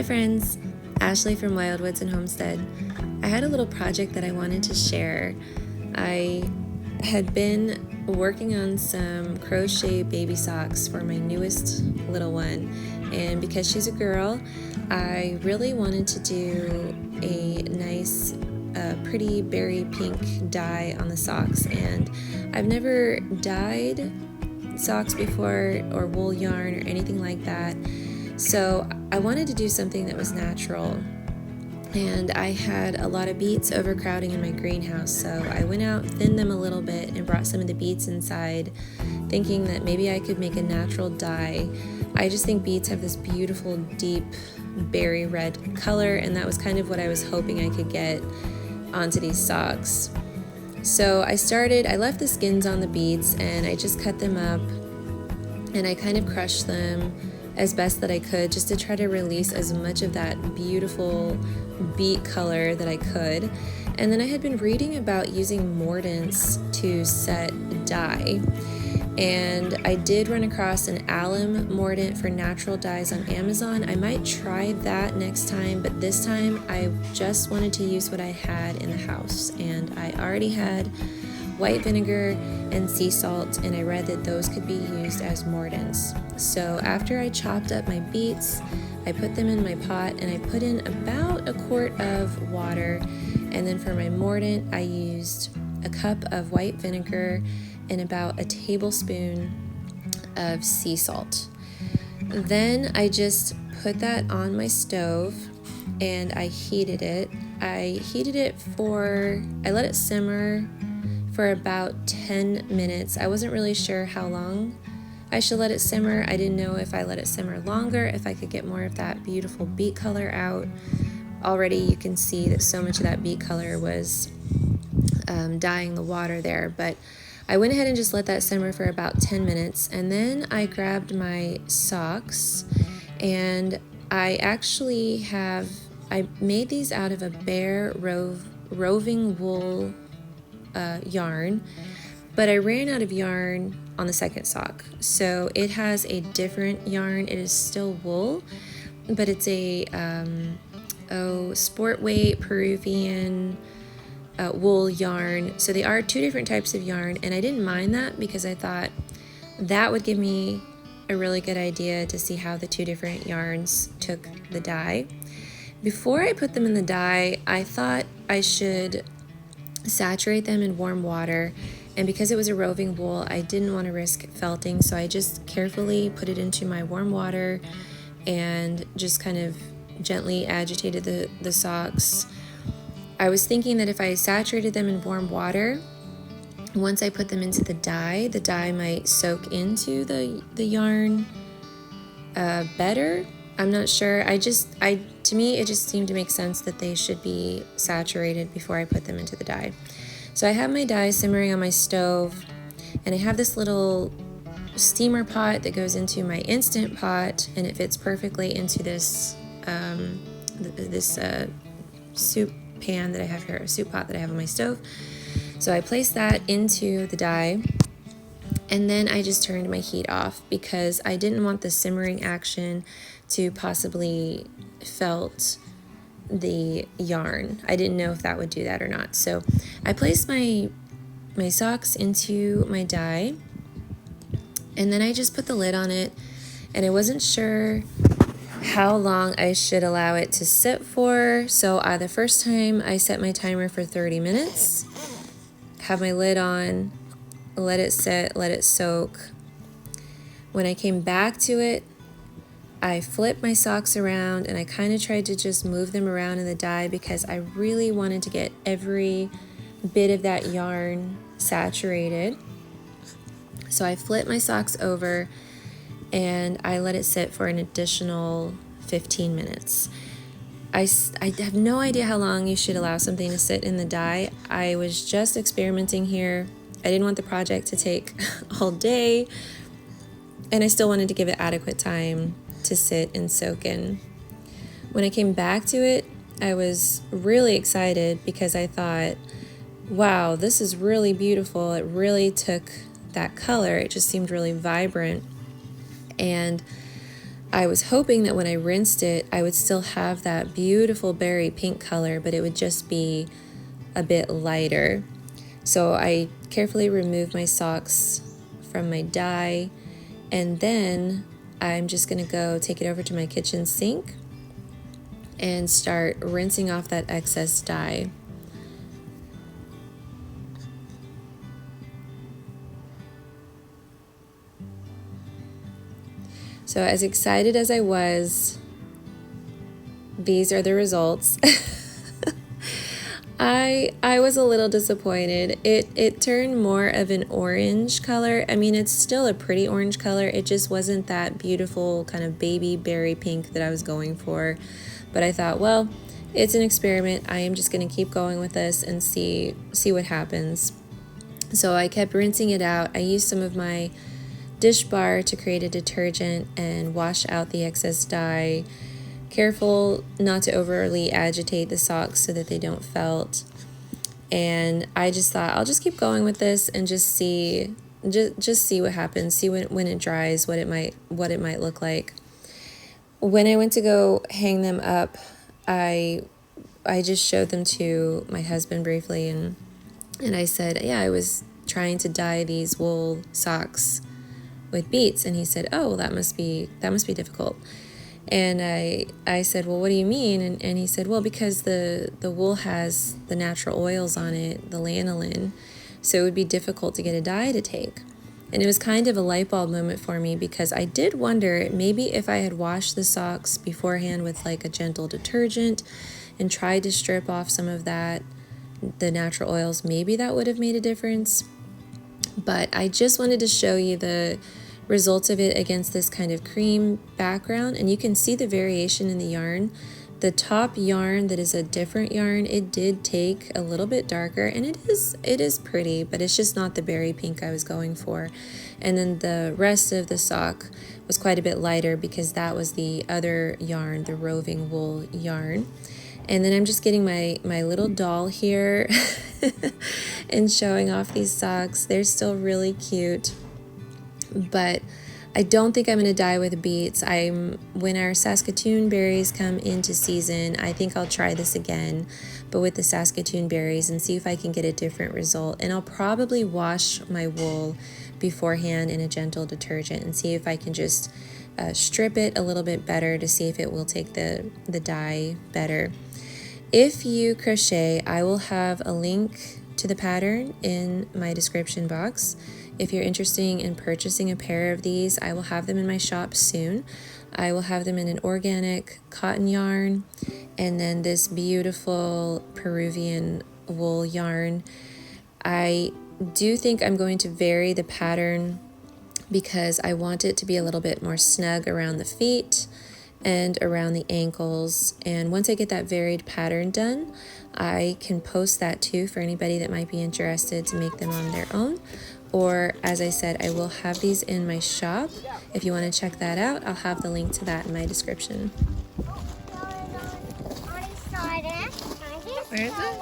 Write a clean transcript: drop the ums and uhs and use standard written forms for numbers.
Hi friends, Ashley from Wildwoods&Homestead. I had a little project that I wanted to share. I had been working on some crochet baby socks for my newest little one, and because she's a girl, I really wanted to do a nice pretty berry pink dye on the socks, and I've never dyed socks before or wool yarn or anything like that. So I wanted to do something that was natural, and I had a lot of beets overcrowding in my greenhouse, so I went out, thinned them a little bit, and brought some of the beets inside, thinking that maybe I could make a natural dye. I just think beets have this beautiful deep berry red color, and that was kind of what I was hoping I could get onto these socks. So I left the skins on the beets, and I just cut them up, and I kind of crushed them as best that I could, just to try to release as much of that beautiful beet color that I could. And then I had been reading about using mordants to set dye, and I did run across an alum mordant for natural dyes on Amazon. I might try that next time, but this time I just wanted to use what I had in the house, and I already had white vinegar and sea salt, and I read that those could be used as mordants. So after I chopped up my beets, I put them in my pot, and I put in about a quart of water, and then for my mordant I used a cup of white vinegar and about a tablespoon of sea salt. Then I just put that on my stove and I heated it. I let it simmer for about 10 minutes. I wasn't really sure how long I should let it simmer. I didn't know if I let it simmer longer, if I could get more of that beautiful beet color out. Already you can see that so much of that beet color was dyeing the water there, but I went ahead and just let that simmer for about 10 minutes, and then I grabbed my socks, and I made these out of a bare roving wool yarn, but I ran out of yarn on the second sock, so it has a different yarn. It is still wool, but it's a sport weight Peruvian wool yarn. So they are two different types of yarn, and I didn't mind that because I thought that would give me a really good idea to see how the two different yarns took the dye. Before I put them in the dye, I thought I should saturate them in warm water, and because it was a roving wool, I didn't want to risk felting, so I just carefully put it into my warm water and just kind of gently agitated the socks. I was thinking that if I saturated them in warm water, once I put them into the dye might soak into the yarn better. I'm not sure. To me, it just seemed to make sense that they should be saturated before I put them into the dye. So I have my dye simmering on my stove, and I have this little steamer pot that goes into my Instant Pot, and it fits perfectly into this soup pan that I have here, a soup pot that I have on my stove. So I placed that into the dye, and then I just turned my heat off because I didn't want the simmering action to possibly felt the yarn. I didn't know if that would do that or not. So I placed my socks into my dye, and then I just put the lid on it, and I wasn't sure how long I should allow it to sit for. So the first time I set my timer for 30 minutes, have my lid on, let it sit, let it soak. When I came back to it, I flipped my socks around, and I kind of tried to just move them around in the dye because I really wanted to get every bit of that yarn saturated. So I flipped my socks over and I let it sit for an additional 15 minutes. I have no idea how long you should allow something to sit in the dye. I was just experimenting here. I didn't want the project to take all day, and I still wanted to give it adequate time to sit and soak in. When I came back to it, I was really excited because I thought, wow, this is really beautiful. It really took that color. It just seemed really vibrant. And I was hoping that when I rinsed it, I would still have that beautiful berry pink color, but it would just be a bit lighter. So I carefully removed my socks from my dye, and then I'm just gonna go take it over to my kitchen sink and start rinsing off that excess dye. So as excited as I was, these are the results. I was a little disappointed. It turned more of an orange color. I mean, it's still a pretty orange color. It just wasn't that beautiful kind of baby berry pink that I was going for. But I thought, well, it's an experiment. I am just going to keep going with this and see what happens. So I kept rinsing it out. I used some of my dish bar to create a detergent and wash out the excess dye. Careful not to overly agitate the socks so that they don't felt. And I just thought I'll just keep going with this and just see what happens. See when it dries what it might look like. When I went to go hang them up, I just showed them to my husband briefly, and I said, yeah, I was trying to dye these wool socks with beets, and he said, oh, well, that must be difficult. And I said, well, what do you mean? And he said, well, because the wool has the natural oils on it, the lanolin, so it would be difficult to get a dye to take. And it was kind of a light bulb moment for me, because I did wonder maybe if I had washed the socks beforehand with like a gentle detergent and tried to strip off some of that, the natural oils, maybe that would have made a difference. But I just wanted to show you the results of it against this kind of cream background, and you can see the variation in the yarn. The top yarn that is a different yarn, it did take a little bit darker, and it is pretty, but it's just not the berry pink I was going for. And then the rest of the sock was quite a bit lighter because that was the other yarn, the roving wool yarn. And then I'm just getting my little doll here and showing off these socks. They're still really cute, but I don't think I'm going to dye with beets. When our Saskatoon berries come into season, I think I'll try this again, but with the Saskatoon berries, and see if I can get a different result. And I'll probably wash my wool beforehand in a gentle detergent and see if I can just strip it a little bit better to see if it will take the dye better. If you crochet, I will have a link to the pattern in my description box. If you're interested in purchasing a pair of these, I will have them in my shop soon. I will have them in an organic cotton yarn, and then this beautiful Peruvian wool yarn. I do think I'm going to vary the pattern because I want it to be a little bit more snug around the feet and around the ankles. And once I get that varied pattern done, I can post that too for anybody that might be interested to make them on their own. Or, as I said, I will have these in my shop. If you want to check that out, I'll have the link to that in my description. Where is it?